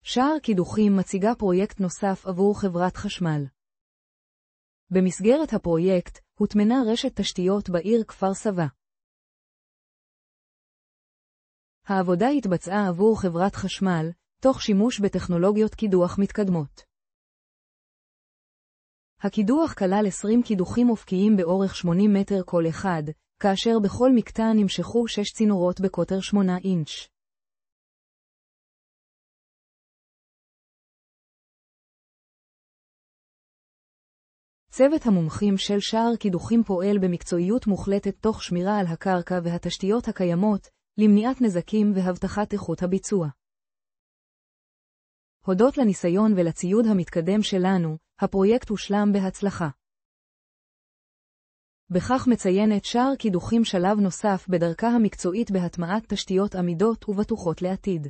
שער קידוחים מציגה פרויקט נוסף עבור חברת חשמל. במסגרת הפרויקט הוטמנה רשת תשתיות בעיר כפר סבא. העבודה התבצעה עבור חברת חשמל, תוך שימוש בטכנולוגיות קידוח מתקדמות. הקידוח כלל 20 קידוחים אופקיים באורך 80 מטר כל אחד, כאשר בכל מקטע נמשכו 6 צינורות בקוטר 8 אינץ'. צוות המומחים של שער קידוחים פועל במקצועיות מוחלטת תוך שמירה על הקרקע והתשתיות הקיימות, למניעת נזקים והבטחת איכות הביצוע. הודות לניסיון ולציוד המתקדם שלנו, הפרויקט הושלם בהצלחה. בכך מציינת שער קידוחים שלב נוסף בדרכה המקצועית בהטמעת תשתיות עמידות ובטוחות לעתיד.